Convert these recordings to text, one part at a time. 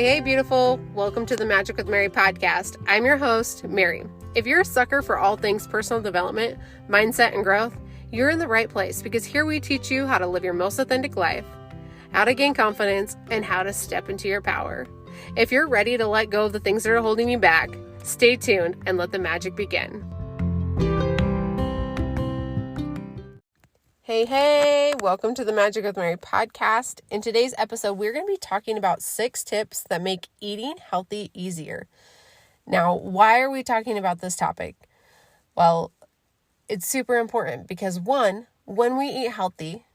Hey, beautiful. Welcome to the Magic with Mary podcast. I'm your host, Mary. If you're a sucker for all things personal development, mindset, and growth, you're in the right place because here we teach you how to live your most authentic life, how to gain confidence, and how to step into your power. If you're ready to let go of the things that are holding you back, stay tuned and let the magic begin. Hey, welcome to the Magic with Mary podcast. In today's episode, we're going to be talking about 6 tips that make eating healthy easier. Now, why are we talking about this topic? Well, it's super important because one, when we eat healthy,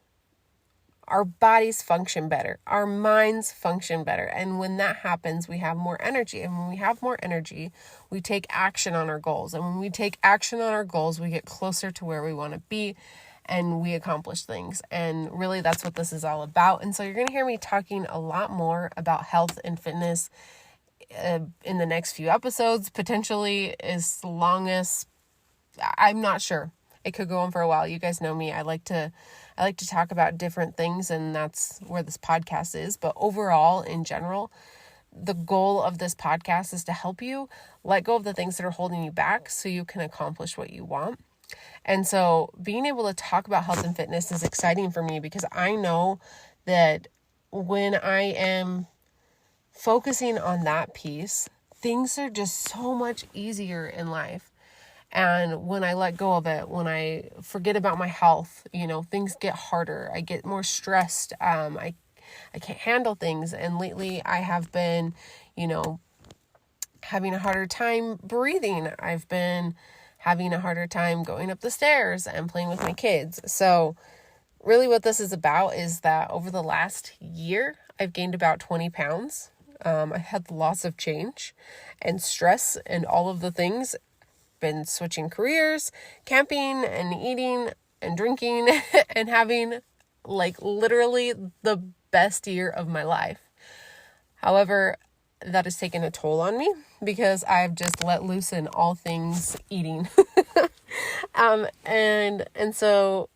our bodies function better, our minds function better. And when that happens, we have more energy. And when we have more energy, we take action on our goals. And when we take action on our goals, we get closer to where we want to be and we accomplish things. And really, that's what this is all about. And so you're going to hear me talking a lot more about health and fitness in the next few episodes, potentially as long as, I'm not sure. It could go on for a while. You guys know me. I like to talk about different things, and that's where this podcast is. But overall, in general, the goal of this podcast is to help you let go of the things that are holding you back so you can accomplish what you want. And so being able to talk about health and fitness is exciting for me because I know that when I am focusing on that piece, things are just so much easier in life. And when I let go of it, when I forget about my health, things get harder. I get more stressed. I can't handle things. And lately I have been, having a harder time breathing. I've been having a harder time going up the stairs and playing with my kids. So really what this is about is that over the last year, I've gained about 20 pounds. I had lots of change and stress and all of the things. Been switching careers, camping and eating and drinking and having literally the best year of my life. However, that has taken a toll on me because I've just let loose in all things eating. And so,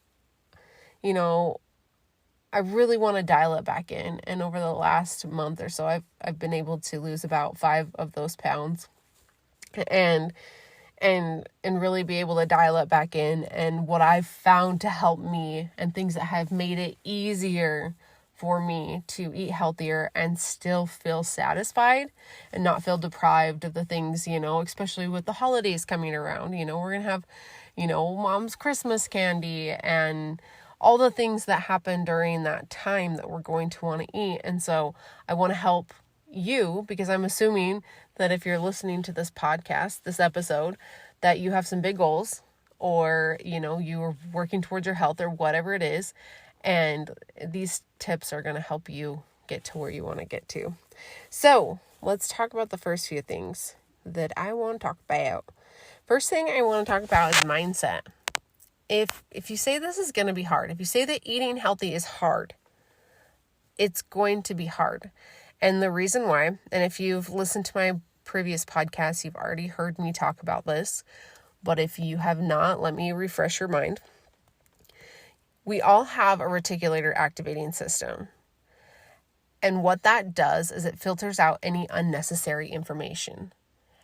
I really want to dial it back in. And over the last month or so, I've been able to lose about 5 of those pounds and really be able to dial it back in. And what I've found to help me and things that have made it easier for me to eat healthier and still feel satisfied and not feel deprived of the things, especially with the holidays coming around. We're going to have, mom's Christmas candy and all the things that happen during that time that we're going to want to eat. And so I want to help you because I'm assuming that if you're listening to this podcast, this episode, that you have some big goals or, you're working towards your health or whatever it is. And these tips are going to help you get to where you want to get to. So let's talk about the first few things that I want to talk about. First thing I want to talk about is mindset. If you say this is going to be hard, if you say that eating healthy is hard, it's going to be hard. And the reason why, and if you've listened to my previous podcasts, you've already heard me talk about this. But if you have not, let me refresh your mind. We all have a reticular activating system. And what that does is it filters out any unnecessary information.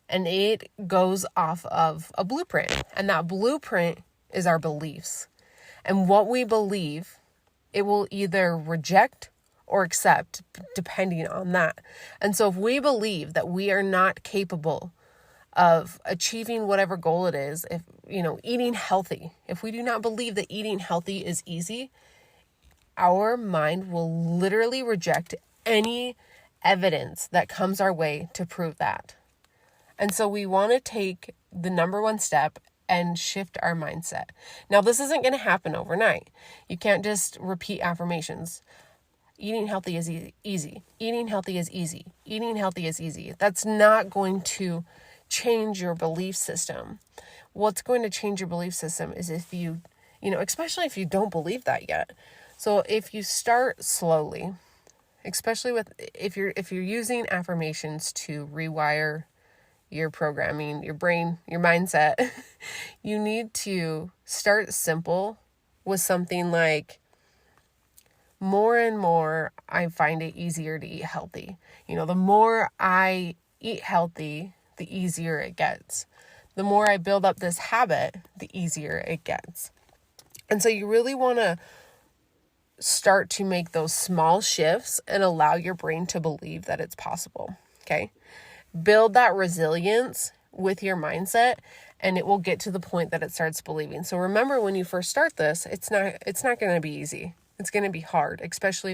And it goes off of a blueprint. And that blueprint is our beliefs. And what we believe, it will either reject or accept depending on that. And so if we believe that we are not capable of achieving whatever goal it is, if, eating healthy, if we do not believe that eating healthy is easy, our mind will literally reject any evidence that comes our way to prove that. And so we want to take the number one step and shift our mindset. Now, this isn't going to happen overnight. You can't just repeat affirmations. Eating healthy is easy. Eating healthy is easy. Eating healthy is easy. That's not going to change your belief system. What's going to change your belief system is if you, especially if you don't believe that yet. So if you start slowly, especially if you're using affirmations to rewire your programming, your brain, your mindset, you need to start simple with something like, more and more I find it easier to eat healthy. The more I eat healthy, the easier it gets. The more I build up this habit, the easier it gets. And so you really want to start to make those small shifts and allow your brain to believe that it's possible. Okay. Build that resilience with your mindset, and it will get to the point that it starts believing. So remember, when you first start this, it's not going to be easy. It's going to be hard, especially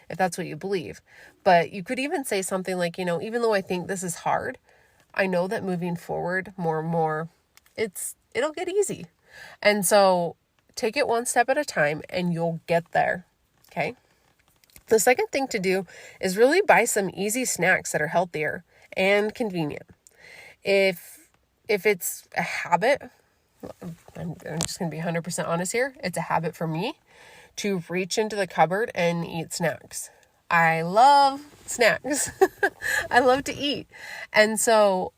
if that's what you believe. But you could even say something like, even though I think this is hard, I know that moving forward more and more, it'll get easy. And so take it one step at a time and you'll get there. Okay. The second thing to do is really buy some easy snacks that are healthier and convenient. If it's a habit, I'm just going to be 100% honest here. It's a habit for me to reach into the cupboard and eat snacks. I love snacks. I love to eat. And so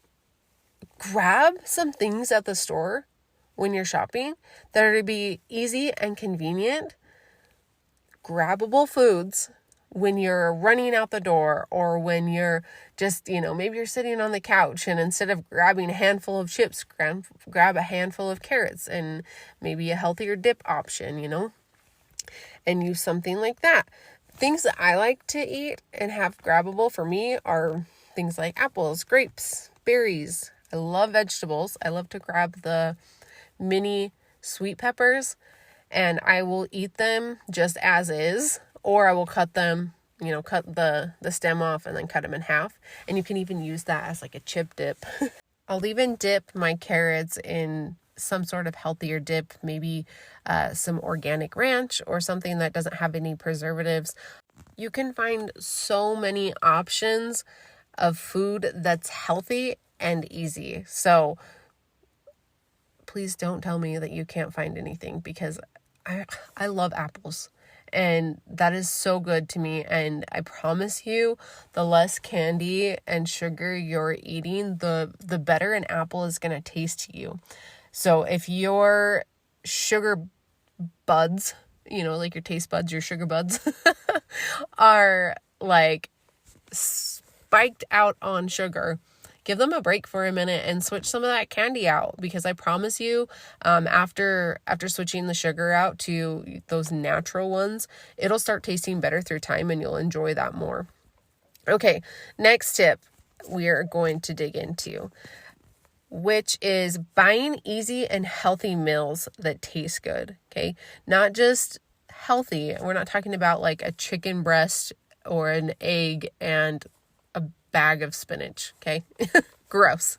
grab some things at the store when you're shopping that are to be easy and convenient, grabbable foods when you're running out the door, or when you're just, maybe you're sitting on the couch and instead of grabbing a handful of chips, grab a handful of carrots and maybe a healthier dip option, and use something like that. Things that I like to eat and have grabbable for me are things like apples, grapes, berries. I love vegetables. I love to grab the mini sweet peppers and I will eat them just as is, or I will cut them, cut the stem off and then cut them in half. And you can even use that as like a chip dip. I'll even dip my carrots in some sort of healthier dip, maybe some organic ranch or something that doesn't have any preservatives. You can find so many options of food that's healthy and easy. So please don't tell me that you can't find anything, because I love apples. And that is so good to me. And I promise you, the less candy and sugar you're eating, the better an apple is going to taste to you. So if your sugar buds, like your taste buds, your sugar buds, are like spiked out on sugar, give them a break for a minute and switch some of that candy out, because I promise you, after switching the sugar out to those natural ones, it'll start tasting better through time and you'll enjoy that more. Okay, next tip we are going to dig into, which is buying easy and healthy meals that taste good. Okay, not just healthy. We're not talking about like a chicken breast or an egg and a bag of spinach. Okay, gross.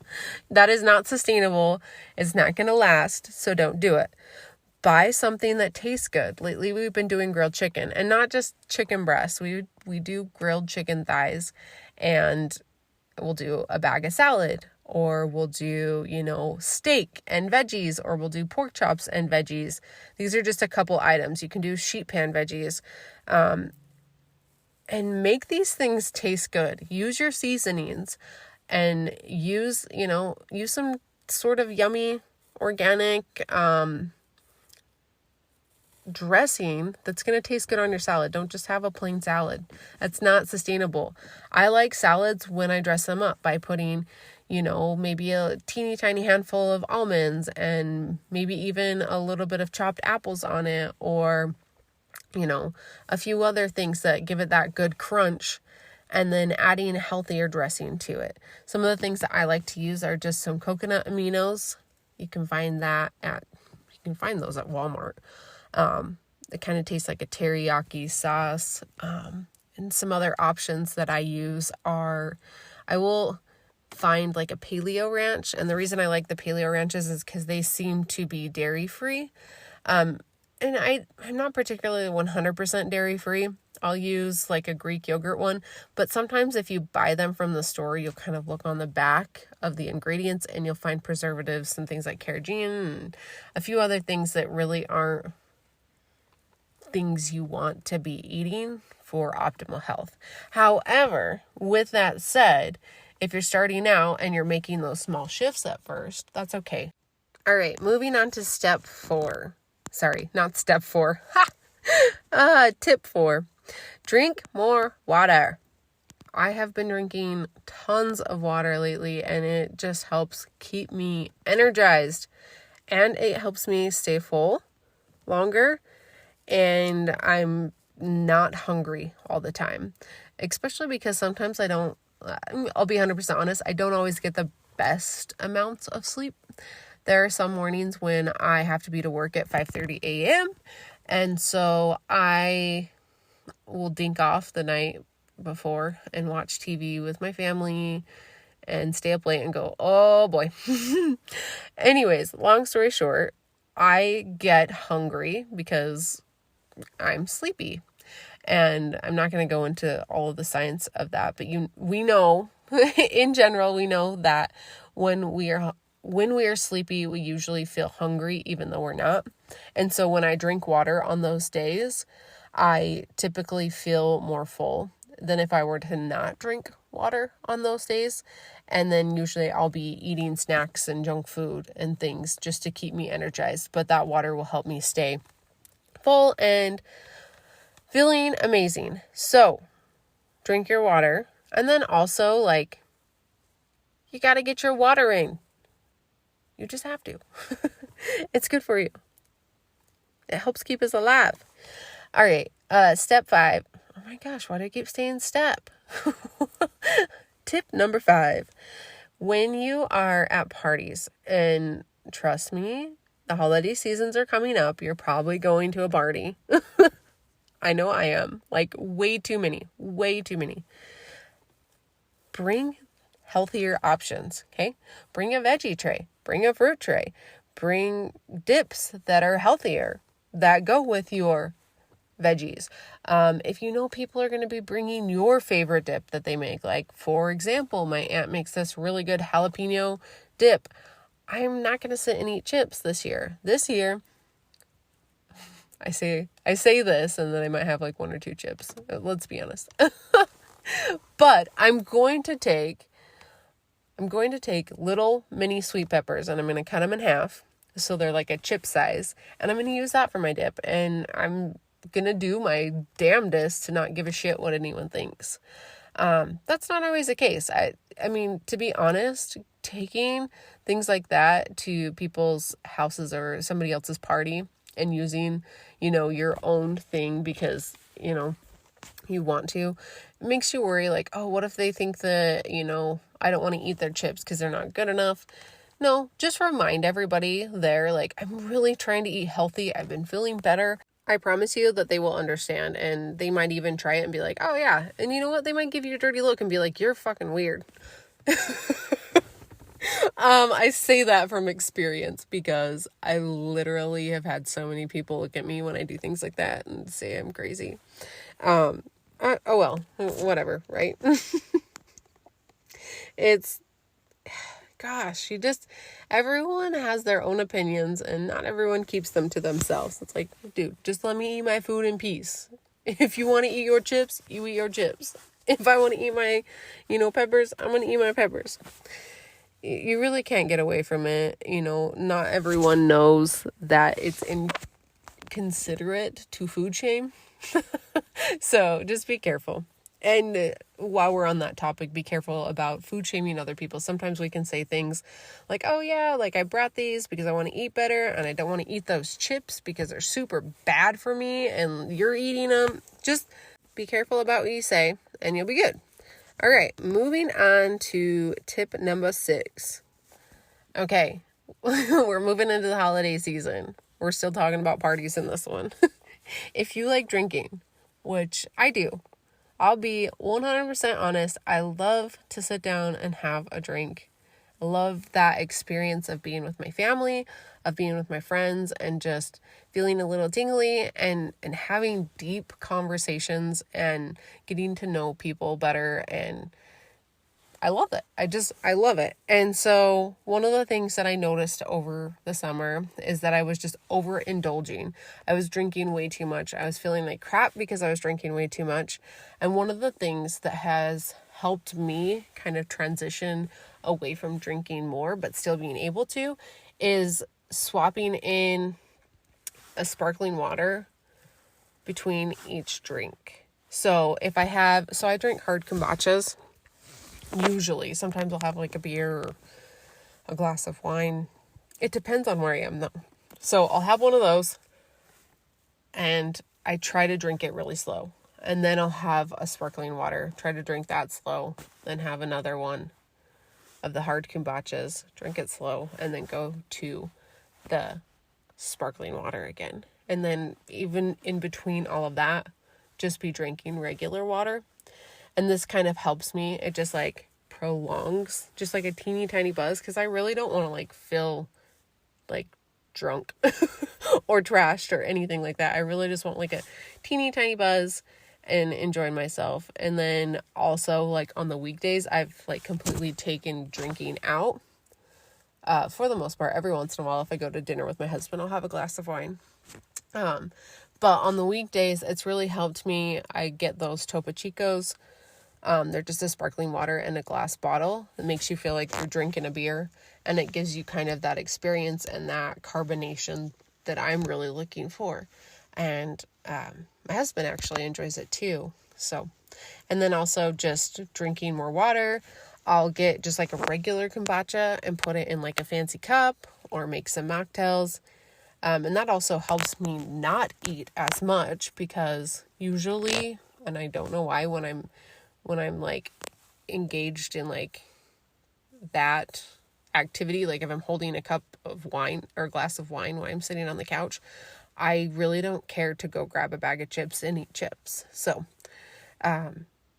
That is not sustainable. It's not going to last. So don't do it. Buy something that tastes good. Lately, we've been doing grilled chicken, and not just chicken breasts. We do grilled chicken thighs, and we'll do a bag of salad, or we'll do, steak and veggies, or we'll do pork chops and veggies. These are just a couple items. You can do sheet pan veggies, and make these things taste good. Use your seasonings and use some sort of yummy organic, dressing that's going to taste good on your salad. Don't just have a plain salad. That's not sustainable. I like salads when I dress them up by putting, maybe a teeny tiny handful of almonds and maybe even a little bit of chopped apples on it, or, a few other things that give it that good crunch, and then adding a healthier dressing to it. Some of the things that I like to use are just some coconut aminos. You can find those at Walmart. It kind of tastes like a teriyaki sauce. And some other options that I use are, I will find like a paleo ranch. And the reason I like the paleo ranches is because they seem to be dairy free. And I'm not particularly 100% dairy free. I'll use like a Greek yogurt one, but sometimes if you buy them from the store, you'll kind of look on the back of the ingredients and you'll find preservatives and things like carrageenan and a few other things that really aren't things you want to be eating for optimal health. However, with that said, if you're starting out and you're making those small shifts at first, that's okay. All right, moving on to step 4. Sorry, not step 4. Tip 4. Drink more water. I have been drinking tons of water lately, and it just helps keep me energized, and it helps me stay full longer, and I'm not hungry all the time, especially because sometimes I'll be 100% honest, I don't always get the best amounts of sleep. There are some mornings when I have to be to work at 5:30 a.m. And so I will dink off the night before and watch TV with my family and stay up late and go, oh boy. Anyways, long story short, I get hungry because I'm sleepy. And I'm not going to go into all of the science of that, but we know, in general, we know that when we are sleepy, we usually feel hungry even though we're not. And so when I drink water on those days, I typically feel more full than if I were to not drink water on those days. And then usually I'll be eating snacks and junk food and things just to keep me energized. But that water will help me stay full and feeling amazing. So drink your water. And then also, like, you got to get your water in. You just have to. It's good for you. It helps keep us alive. All right. Step 5. Oh my gosh, why do I keep saying step? Tip number 5. When you are at parties, and trust me, the holiday seasons are coming up, you're probably going to a party. I know I am. Like, way too many. Bring healthier options, okay? Bring a veggie tray. Bring a fruit tray. Bring dips that are healthier, that go with your veggies. If you know people are going to be bringing your favorite dip that they make, like, for example, my aunt makes this really good jalapeno dip. I'm not going to sit and eat chips this year. This year, I say this, and then I might have like 1 or 2 chips. Let's be honest. But I'm going to take little mini sweet peppers, and I'm going to cut them in half so they're like a chip size, and I'm going to use that for my dip, and I'm going to do my damnedest to not give a shit what anyone thinks. That's not always the case. I mean, to be honest, taking things like that to people's houses or somebody else's party and using, your own thing because, you want to, it makes you worry, like, oh, what if they think that, I don't want to eat their chips because they're not good enough. No, just remind everybody there, like, I'm really trying to eat healthy. I've been feeling better. I promise you that they will understand, and they might even try it and be like, oh yeah. And you know what? They might give you a dirty look and be like, you're fucking weird. I say that from experience because I literally have had so many people look at me when I do things like that and say I'm crazy. Oh well, whatever, right? Gosh, everyone has their own opinions and not everyone keeps them to themselves. It's like, dude, just let me eat my food in peace. If you want to eat your chips, you eat your chips. If I want to eat my, peppers, I'm going to eat my peppers. You really can't get away from it. Not everyone knows that it's inconsiderate to food shame. So just be careful. And while we're on that topic, be careful about food shaming other people. Sometimes we can say things like, oh yeah, like I brought these because I want to eat better and I don't want to eat those chips because they're super bad for me and you're eating them. Just be careful about what you say and you'll be good. All right, moving on to tip number 6. Okay, we're moving into the holiday season. We're still talking about parties in this one. If you like drinking, which I do, I'll be 100% honest. I love to sit down and have a drink. I love that experience of being with my family, of being with my friends, and just feeling a little tingly and having deep conversations and getting to know people better. And I love it. I love it. And so one of the things that I noticed over the summer is that I was just overindulging. I was drinking way too much. I was feeling like crap because I was drinking way too much. And one of the things that has helped me kind of transition away from drinking more, but still being able to, is swapping in a sparkling water between each drink. So I drink hard kombuchas. Usually, sometimes I'll have like a beer or a glass of wine. It depends on where I am though. So I'll have one of those and I try to drink it really slow. And then I'll have a sparkling water, try to drink that slow, then have another one of the hard kombuchas, drink it slow, and then go to the sparkling water again. And then even in between all of that, just be drinking regular water. And this kind of helps me. It just like prolongs just like a teeny tiny buzz, because I really don't want to like feel like drunk or trashed or anything like that. I really just want like a teeny tiny buzz and enjoying myself. And then also like on the weekdays, I've like completely taken drinking out. For the most part, every once in a while, if I go to dinner with my husband, I'll have a glass of wine. But on the weekdays, it's really helped me. I get those Topo Chicos. They're just a sparkling water in a glass bottle. It makes you feel like you're drinking a beer, and it gives you kind of that experience and that carbonation that I'm really looking for. And my husband actually enjoys it too. So, and then also just drinking more water. I'll get just like a regular kombucha and put it in like a fancy cup or make some mocktails. And that also helps me not eat as much, because usually, and I don't know why, when I'm like engaged in like that activity, like if I'm holding a cup of wine or a glass of wine while I'm sitting on the couch, I really don't care to go grab a bag of chips and eat chips. So, the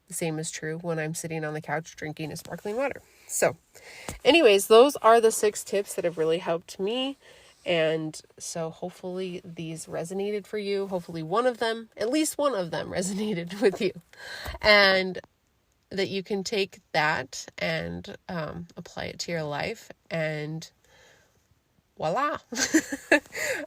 same is true when I'm sitting on the couch drinking a sparkling water. So anyways, those are the 6 tips that have really helped me. And so hopefully these resonated for you. Hopefully at least one of them resonated with you. And that you can take that and apply it to your life, and voila.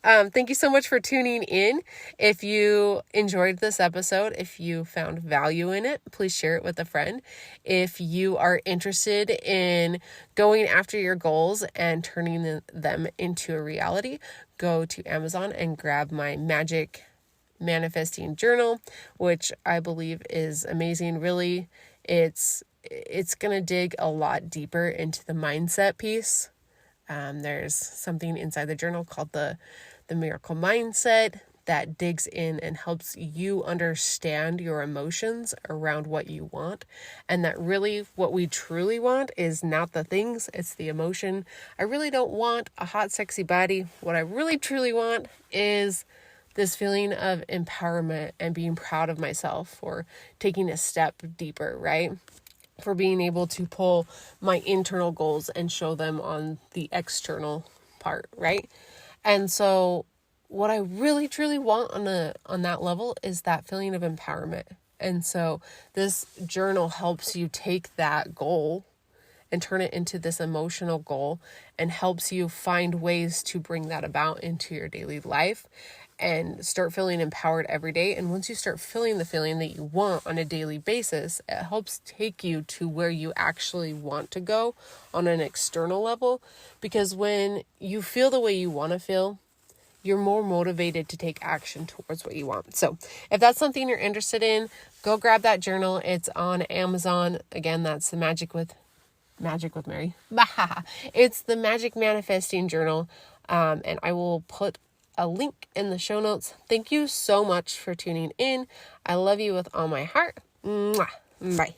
Thank you so much for tuning in. If you enjoyed this episode, if you found value in it, please share it with a friend. If you are interested in going after your goals and turning them into a reality, go to Amazon and grab my Magic Manifesting Journal, which I believe is amazing. Really, it's going to dig a lot deeper into the mindset piece. There's something inside the journal called the miracle mindset that digs in and helps you understand your emotions around what you want. And that really what we truly want is not the things, it's the emotion. I really don't want a hot, sexy body. What I really truly want is this feeling of empowerment and being proud of myself for taking a step deeper, right? For being able to pull my internal goals and show them on the external part, right? And so what I really truly want on that level is that feeling of empowerment. And so this journal helps you take that goal and turn it into this emotional goal, and helps you find ways to bring that about into your daily life and start feeling empowered every day. And once you start feeling the feeling that you want on a daily basis, it helps take you to where you actually want to go on an external level. Because when you feel the way you want to feel, you're more motivated to take action towards what you want. So if that's something you're interested in, go grab that journal. It's on Amazon. Again, that's the Magic with Mary. It's the Magic Manifesting Journal. And I will put a link in the show notes. Thank you so much for tuning in. I love you with all my heart. Mwah. Bye.